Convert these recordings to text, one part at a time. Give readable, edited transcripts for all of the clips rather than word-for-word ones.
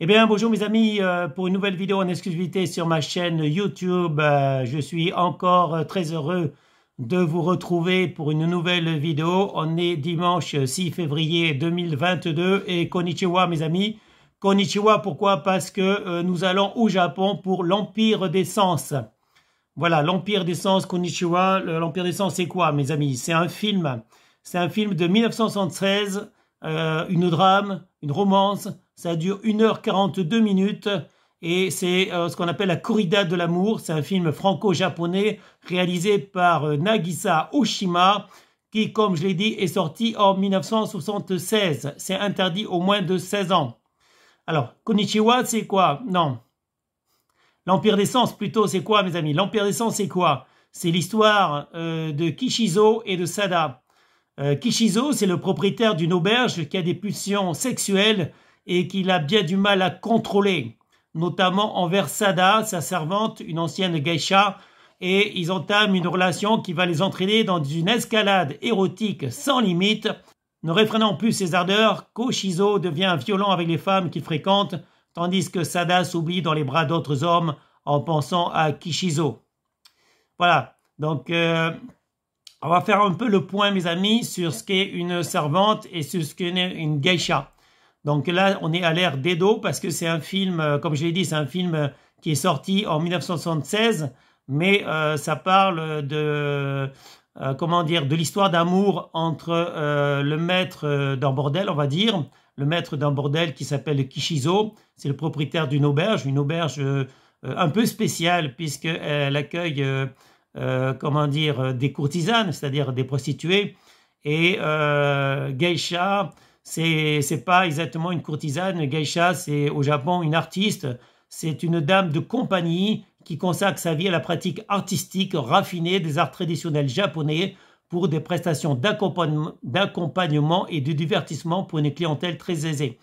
Eh bien, bonjour mes amis, pour une nouvelle vidéo en exclusivité sur ma chaîne YouTube. Je suis encore très heureux de vous retrouver pour une nouvelle vidéo. On est dimanche 6 février 2022 et konnichiwa mes amis. Konnichiwa, pourquoi? Parce que nous allons au Japon pour l'Empire des Sens. Voilà, l'Empire des Sens, konnichiwa. L'Empire des Sens, c'est quoi mes amis? C'est un film. C'est un film de 1973, une drame, une romance. Ça dure 1h42 minutes et c'est ce qu'on appelle la corrida de l'amour. C'est un film franco-japonais réalisé par Nagisa Oshima qui, comme je l'ai dit, est sorti en 1976. C'est interdit aux moins de 16 ans. Alors, konnichiwa, c'est quoi? Non. L'Empire des Sens, plutôt, c'est quoi, mes amis? L'Empire des Sens, c'est quoi? C'est l'histoire de Kishizo et de Sada. Kishizo, c'est le propriétaire d'une auberge qui a des pulsions sexuelles et qu'il a bien du mal à contrôler, notamment envers Sada, sa servante, une ancienne geisha, et ils entament une relation qui va les entraîner dans une escalade érotique sans limite. Ne réfrénant plus ses ardeurs, Kishizo devient violent avec les femmes qu'il fréquente, tandis que Sada s'oublie dans les bras d'autres hommes en pensant à Kishizo. Voilà, donc on va faire un peu le point, mes amis, sur ce qu'est une servante et sur ce qu'est une geisha. Donc là, on est à l'ère d'Edo parce que c'est un film, comme je l'ai dit, c'est un film qui est sorti en 1976, mais ça parle de, comment dire, de l'histoire d'amour entre le maître d'un bordel, on va dire, le maître d'un bordel qui s'appelle Kishizo, c'est le propriétaire d'une auberge un peu spéciale puisqu'elle accueille, comment dire, des courtisanes, c'est-à-dire des prostituées, et geisha, c'est pas exactement une courtisane. Geisha, c'est au Japon une artiste. C'est une dame de compagnie qui consacre sa vie à la pratique artistique raffinée des arts traditionnels japonais pour des prestations d'accompagnement et de divertissement pour une clientèle très aisée.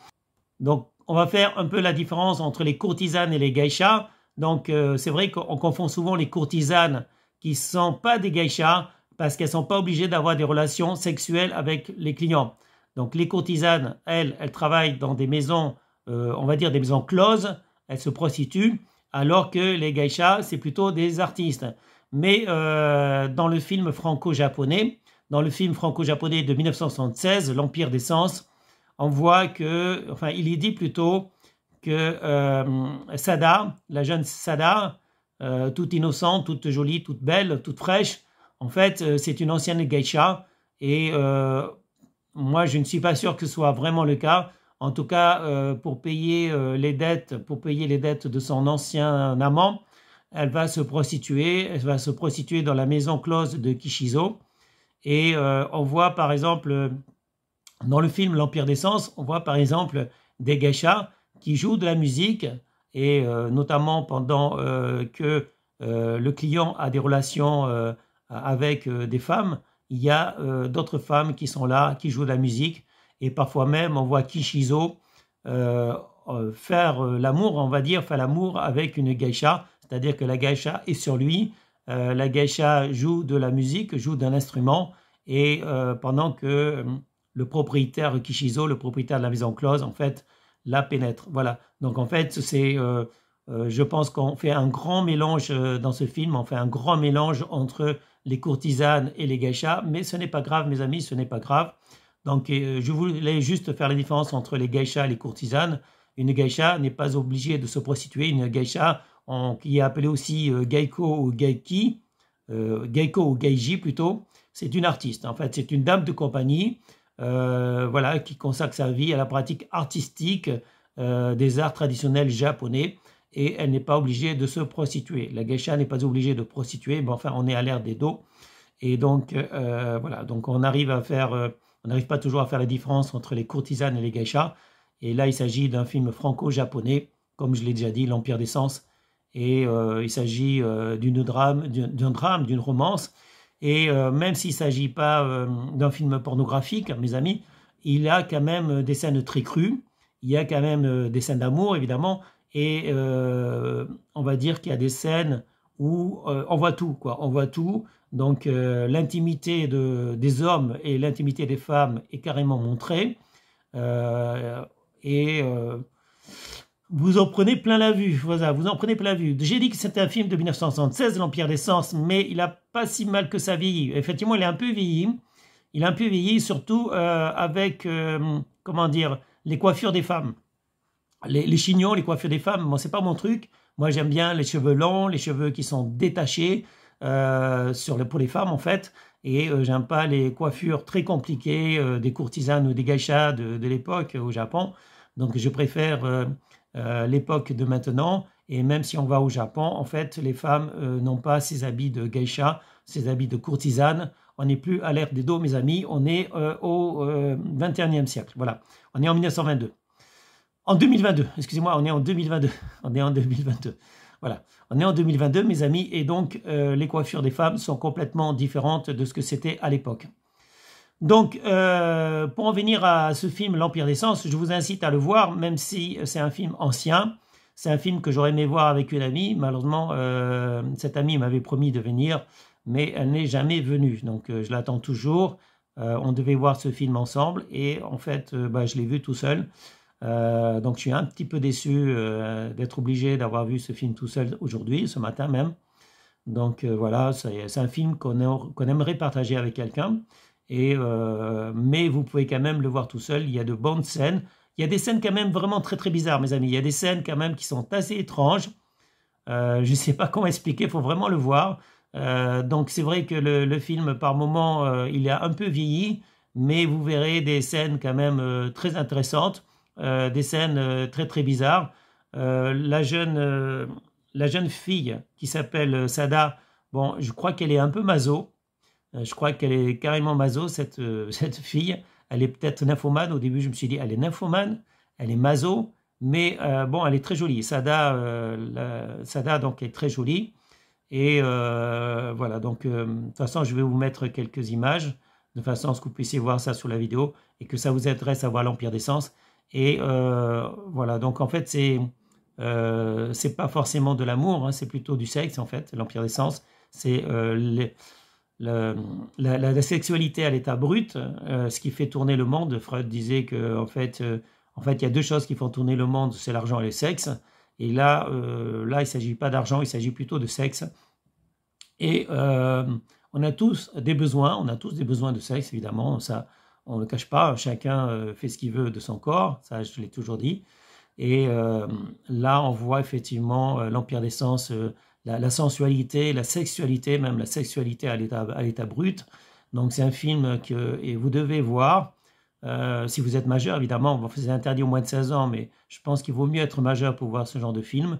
Donc, on va faire un peu la différence entre les courtisanes et les geishas. Donc, c'est vrai qu'on confond souvent les courtisanes qui ne sont pas des geishas parce qu'elles ne sont pas obligées d'avoir des relations sexuelles avec les clients. Donc les courtisanes, elles travaillent dans des maisons, on va dire des maisons closes, elles se prostituent, alors que les geishas, c'est plutôt des artistes. Mais dans le film franco-japonais, de 1976, L'Empire des Sens, on voit que, enfin il est dit plutôt que Sada, la jeune Sada, toute innocente, toute jolie, toute belle, toute fraîche, en fait c'est une ancienne geisha et moi, je ne suis pas sûr que ce soit vraiment le cas. En tout cas, pour payer les dettes de son ancien amant, elle va se prostituer. Elle va se prostituer dans la maison close de Kishizo. Et on voit par exemple, dans le film L'Empire des Sens, on voit par exemple des geishas qui jouent de la musique et notamment pendant que le client a des relations avec des femmes. Il y a d'autres femmes qui sont là, qui jouent de la musique. Et parfois même, on voit Kishizo faire l'amour, on va dire, faire l'amour avec une geisha. C'est-à-dire que la geisha est sur lui. La geisha joue de la musique, joue d'un instrument. Et pendant que le propriétaire Kishizo, le propriétaire de la maison close, en fait, la pénètre. Voilà. Donc en fait, je pense qu'on fait un grand mélange dans ce film. On fait un grand mélange entre les courtisanes et les geishas, mais ce n'est pas grave, mes amis, ce n'est pas grave. Donc, je voulais juste faire la différence entre les geishas et les courtisanes. Une geisha n'est pas obligée de se prostituer. Une geisha, qui est appelée aussi geiko ou geiki, geiko ou geiji plutôt, c'est une artiste. En fait, c'est une dame de compagnie, voilà, qui consacre sa vie à la pratique artistique des arts traditionnels japonais. Et elle n'est pas obligée de se prostituer. La geisha n'est pas obligée de prostituer, mais enfin, on est à l'ère d'Edo. Et donc, voilà, donc on n'arrive pas toujours à faire la différence entre les courtisanes et les geishas. Et là, il s'agit d'un film franco-japonais, comme je l'ai déjà dit, L'Empire des Sens. Et il s'agit d'un drame, d'une romance. Et même s'il ne s'agit pas d'un film pornographique, mes amis, il y a quand même des scènes très crues. Il y a quand même des scènes d'amour, évidemment. Et on va dire qu'il y a des scènes où on voit tout, quoi. On voit tout. Donc l'intimité des hommes et l'intimité des femmes est carrément montrée. vous en prenez plein la vue, voilà, vous en prenez plein la vue. J'ai dit que c'était un film de 1976, l'Empire des Sens, mais il n'a pas si mal que ça vieilli. Effectivement, il est un peu vieilli. Il a un peu vieilli, surtout avec, comment dire, les coiffures des femmes. Les chignons, les coiffures des femmes, moi, c'est pas mon truc. Moi, j'aime bien les cheveux longs, les cheveux qui sont détachés, pour les femmes, en fait. Et j'aime pas les coiffures très compliquées des courtisanes ou des geishas de l'époque au Japon. Donc, je préfère l'époque de maintenant. Et même si on va au Japon, en fait, les femmes n'ont pas ces habits de geisha, ces habits de courtisane. On n'est plus à l'ère des dos, mes amis. On est au 21e siècle. Voilà. On est en 1922. En 2022, excusez-moi, on est en 2022. On est en 2022. Voilà. On est en 2022, mes amis. Et donc, les coiffures des femmes sont complètement différentes de ce que c'était à l'époque. Donc, pour en venir à ce film, L'Empire des Sens, je vous incite à le voir, même si c'est un film ancien. C'est un film que j'aurais aimé voir avec une amie. Malheureusement, cette amie m'avait promis de venir, mais elle n'est jamais venue. Donc, je l'attends toujours. On devait voir ce film ensemble et en fait, je l'ai vu tout seul. Donc, je suis un petit peu déçu d'être obligé d'avoir vu ce film tout seul aujourd'hui, ce matin même. Donc, voilà, c'est un film qu'on aimerait partager avec quelqu'un. Mais vous pouvez quand même le voir tout seul. Il y a de bonnes scènes. Il y a des scènes quand même vraiment très très bizarres, mes amis. Il y a des scènes quand même qui sont assez étranges. Je ne sais pas comment expliquer, il faut vraiment le voir. Donc c'est vrai que le film, par moments, il a un peu vieilli, mais vous verrez des scènes quand même très intéressantes, des scènes très très bizarres. La jeune fille qui s'appelle Sada, bon, je crois qu'elle est un peu maso. Je crois qu'elle est carrément maso, cette fille. Elle est peut-être nymphomane. Au début, je me suis dit, elle est nymphomane, elle est maso, mais bon, elle est très jolie. Sada, donc, est très jolie. Et voilà, donc, de toute façon, je vais vous mettre quelques images, de façon à ce que vous puissiez voir ça sur la vidéo et que ça vous intéresse à voir l'Empire des Sens. Et voilà, donc, en fait, c'est pas forcément de l'amour, hein, c'est plutôt du sexe, en fait, l'Empire des Sens. C'est la sexualité à l'état brut, ce qui fait tourner le monde. Freud disait que en fait, il y a deux choses qui font tourner le monde, c'est l'argent et le sexe. Et là, il ne s'agit pas d'argent, il s'agit plutôt de sexe. Et on a tous des besoins, de sexe, évidemment, ça, on ne le cache pas, chacun fait ce qu'il veut de son corps, ça je l'ai toujours dit. Et là, on voit effectivement l'Empire des Sens, la sensualité, la sexualité, même la sexualité à l'état brut. Donc c'est un film que vous devez voir. Si vous êtes majeur, évidemment, bon, c'est interdit au moins de 16 ans, mais je pense qu'il vaut mieux être majeur pour voir ce genre de film.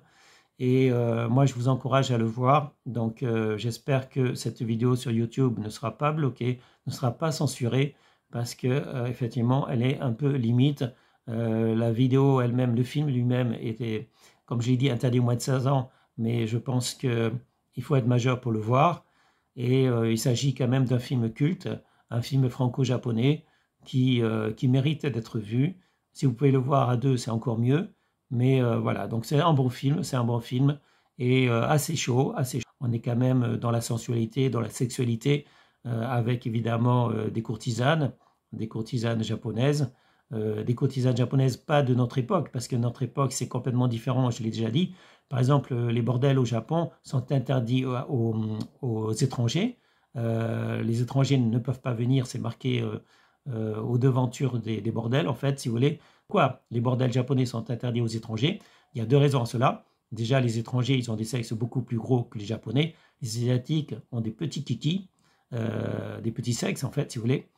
Et moi, je vous encourage à le voir. Donc j'espère que cette vidéo sur YouTube ne sera pas bloquée, ne sera pas censurée, parce que effectivement, elle est un peu limite. La vidéo elle-même, le film lui-même était, comme j'ai dit, interdit au moins de 16 ans. Mais je pense qu'il faut être majeur pour le voir. Et il s'agit quand même d'un film culte, un film franco-japonais qui mérite d'être vu. Si vous pouvez le voir à deux, c'est encore mieux. Mais voilà, donc c'est un bon film, et assez chaud, assez chaud. On est quand même dans la sensualité, dans la sexualité, avec évidemment des courtisanes japonaises. Des courtisanes japonaises, pas de notre époque, parce que notre époque, c'est complètement différent, je l'ai déjà dit. Par exemple, les bordels au Japon sont interdits aux étrangers. Les étrangers ne peuvent pas venir, c'est marqué aux devantures des bordels, en fait, si vous voulez. Pourquoi les bordels japonais sont interdits aux étrangers? Il y a deux raisons à cela. Déjà, les étrangers, ils ont des sexes beaucoup plus gros que les Japonais. Les Asiatiques ont des petits kikis, des petits sexes, en fait, si vous voulez.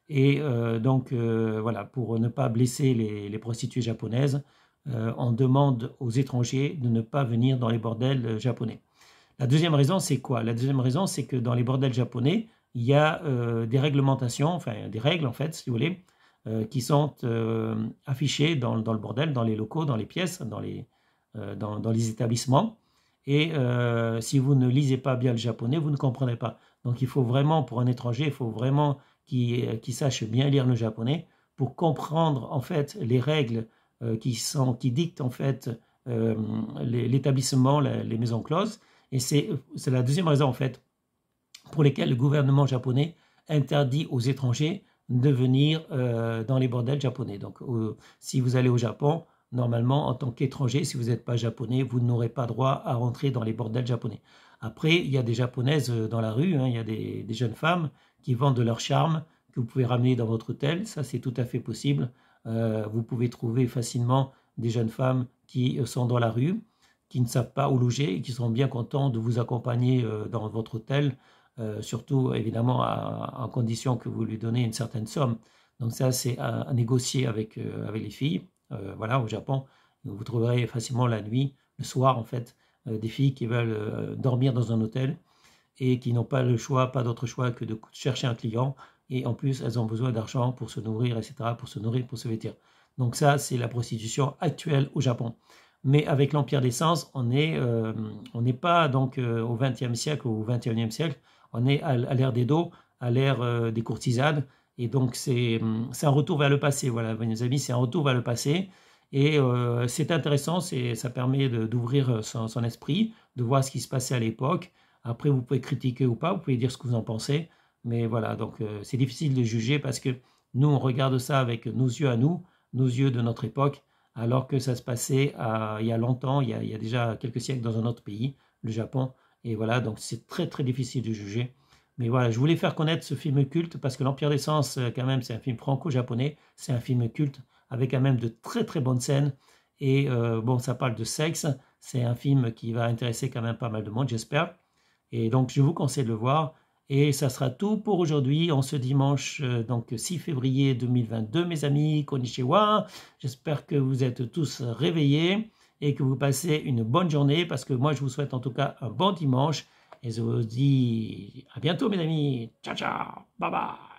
Et donc, voilà, pour ne pas blesser les prostituées japonaises, on demande aux étrangers de ne pas venir dans les bordels japonais. La deuxième raison, c'est quoi? La deuxième raison, c'est que dans les bordels japonais, il y a des réglementations, enfin des règles, en fait, si vous voulez, qui sont affichées dans le bordel, dans les locaux, dans les pièces, dans les établissements. Et si vous ne lisez pas bien le japonais, vous ne comprenez pas. Donc, il faut vraiment, pour un étranger, il faut vraiment qui sache bien lire le japonais pour comprendre en fait les règles qui dictent en fait l'établissement, les maisons closes. Et c'est la deuxième raison en fait pour laquelle le gouvernement japonais interdit aux étrangers de venir dans les bordels japonais. Donc si vous allez au Japon, normalement, en tant qu'étranger, si vous n'êtes pas japonais, vous n'aurez pas droit à rentrer dans les bordels japonais. Après, il y a des japonaises dans la rue, hein, il y a des jeunes femmes qui vendent de leur charme, que vous pouvez ramener dans votre hôtel, ça c'est tout à fait possible. Vous pouvez trouver facilement des jeunes femmes qui sont dans la rue, qui ne savent pas où loger et qui sont bien contents de vous accompagner dans votre hôtel, surtout évidemment en condition que vous lui donnez une certaine somme. Donc ça c'est à négocier avec les filles. Voilà, au Japon, vous trouverez facilement la nuit, le soir en fait, des filles qui veulent dormir dans un hôtel et qui n'ont pas le choix, pas d'autre choix que de chercher un client. Et en plus, elles ont besoin d'argent pour se nourrir, etc., pour se nourrir, pour se vêtir. Donc ça, c'est la prostitution actuelle au Japon. Mais avec l'Empire des Sens, on n'est pas donc au XXe siècle ou au XXIe siècle, on est à l'ère des dos, à l'ère des courtisanes. Et donc c'est un retour vers le passé, voilà, mes amis, c'est un retour vers le passé. Et c'est intéressant, ça permet d'ouvrir son esprit, de voir ce qui se passait à l'époque. Après, vous pouvez critiquer ou pas, vous pouvez dire ce que vous en pensez. Mais voilà, donc c'est difficile de juger parce que nous, on regarde ça avec nos yeux à nous, nos yeux de notre époque, alors que ça se passait il y a longtemps, il y a déjà quelques siècles dans un autre pays, le Japon. Et voilà, donc c'est très très difficile de juger. Mais voilà, je voulais faire connaître ce film culte parce que l'Empire des Sens, quand même, c'est un film franco-japonais, c'est un film culte avec quand même de très très bonnes scènes. Et bon, ça parle de sexe, c'est un film qui va intéresser quand même pas mal de monde, j'espère. Et donc, je vous conseille de le voir. Et ça sera tout pour aujourd'hui, en ce dimanche donc 6 février 2022, mes amis. Konnichiwa. J'espère que vous êtes tous réveillés et que vous passez une bonne journée parce que moi, je vous souhaite en tout cas un bon dimanche. Et je vous dis à bientôt, mes amis. Ciao, ciao. Bye bye.